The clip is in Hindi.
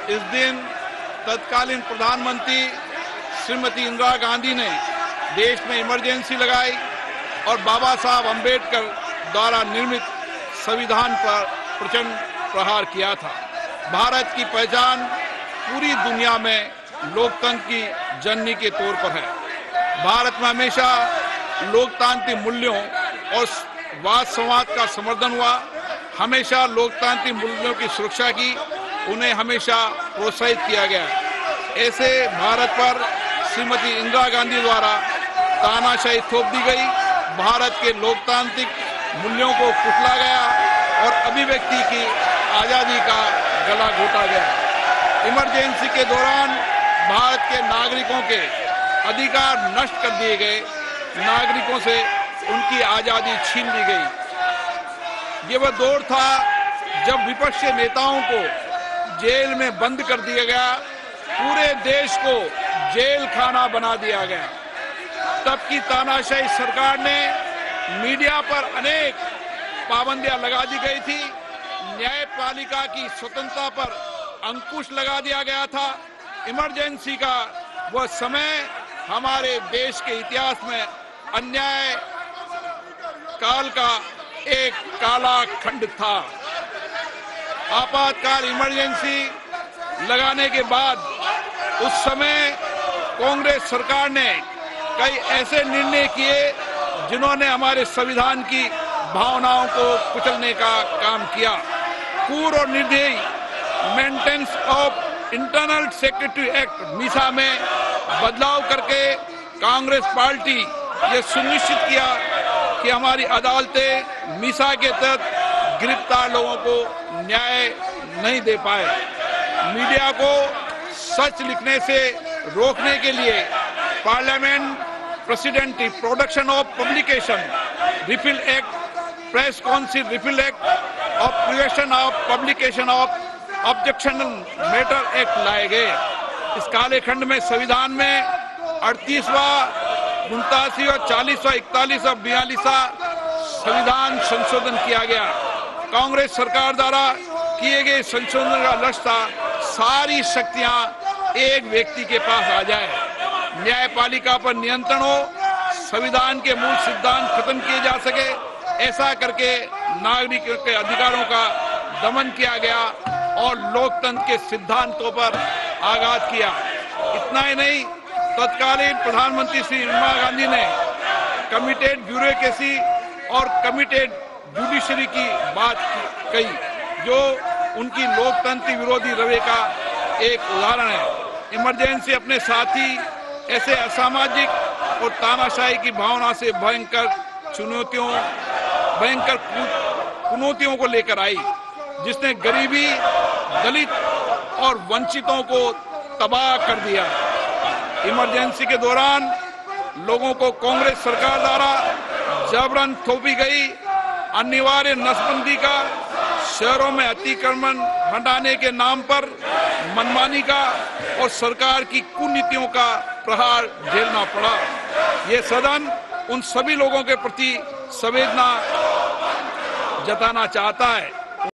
इस दिन तत्कालीन प्रधानमंत्री श्रीमती इंदिरा गांधी ने देश में इमरजेंसी लगाई और बाबा साहब अम्बेडकर द्वारा निर्मित संविधान पर प्रचंड प्रहार किया था। भारत की पहचान पूरी दुनिया में लोकतंत्र की जननी के तौर पर है। भारत में हमेशा लोकतांत्रिक मूल्यों और वाद संवाद का समर्थन हुआ, हमेशा लोकतांत्रिक मूल्यों की सुरक्षा की, उन्हें हमेशा प्रोत्साहित किया गया। ऐसे भारत पर श्रीमती इंदिरा गांधी द्वारा तानाशाही थोप दी गई, भारत के लोकतांत्रिक मूल्यों को कुचला गया और अभिव्यक्ति की आजादी का गला घोटा गया। इमरजेंसी के दौरान भारत के नागरिकों के अधिकार नष्ट कर दिए गए, नागरिकों से उनकी आजादी छीन ली गई। ये वह दौर था जब विपक्षी नेताओं को जेल में बंद कर दिया गया, पूरे देश को जेल खाना बना दिया गया। तब की तानाशाही सरकार ने मीडिया पर अनेक पाबंदियां लगा दी गई थी, न्यायपालिका की स्वतंत्रता पर अंकुश लगा दिया गया था। इमरजेंसी का वह समय हमारे देश के इतिहास में अन्याय काल का एक काला खंड था। आपातकाल इमरजेंसी लगाने के बाद उस समय कांग्रेस सरकार ने कई ऐसे निर्णय किए जिन्होंने हमारे संविधान की भावनाओं को कुचलने का काम किया। पूर्व और निर्दयी maintenance of internal secretary act Misa में बदलाव करके कांग्रेस पार्टी ये सुनिश्चित किया कि हमारी अदालतें मीसा के तहत गिरफ्तार लोगों को न्याय नहीं दे पाए। मीडिया को सच लिखने से रोकने के लिए पार्लियामेंट प्रेसिडेंटी protection of publication repeal act, press council repeal act और prevention of publication of objectionable matter act लाए गए। इस काले खंड में संविधान में 38वां, 49वां, 40वां, 41वां, 42वां संविधान संशोधन किया गया। कांग्रेस सरकार द्वारा किए गए संशोधन का लक्ष्य था सारी शक्तियां एक व्यक्ति के पास आ जाए, न्यायपालिका पर नियंत्रण हो, संविधान के मूल सिद्धांत खत्म किए जा सके। ऐसा करके नागरिकों के अधिकारों का दमन किया गया और लोकतंत्र के सिद्धांतों पर आघात किया। इतना ही नहीं, तत्कालीन प्रधानमंत्री श्री इंदिरा गांधी ने कमिटेड ब्यूरोक्रेसी और कमिटेड जुडिशरी की बात कही, जो उनकी लोकतंत्र विरोधी रवैये का एक उदाहरण है। इमरजेंसी अपने साथी ऐसे असामाजिक और तानाशाही की भावना से भयंकर चुनौतियों को लेकर आई, जिसने गरीबी, दलित और वंचितों को तबाह कर दिया। इमरजेंसी के दौरान लोगों को कांग्रेस सरकार द्वारा जबरन थोपी गई अनिवार्य नसबंदी का, शहरों में अतिक्रमण हटाने के नाम पर मनमानी का और सरकार की कुनीतियों का प्रहार झेलना पड़ा। ये सदन उन सभी लोगों के प्रति संवेदना जताना चाहता है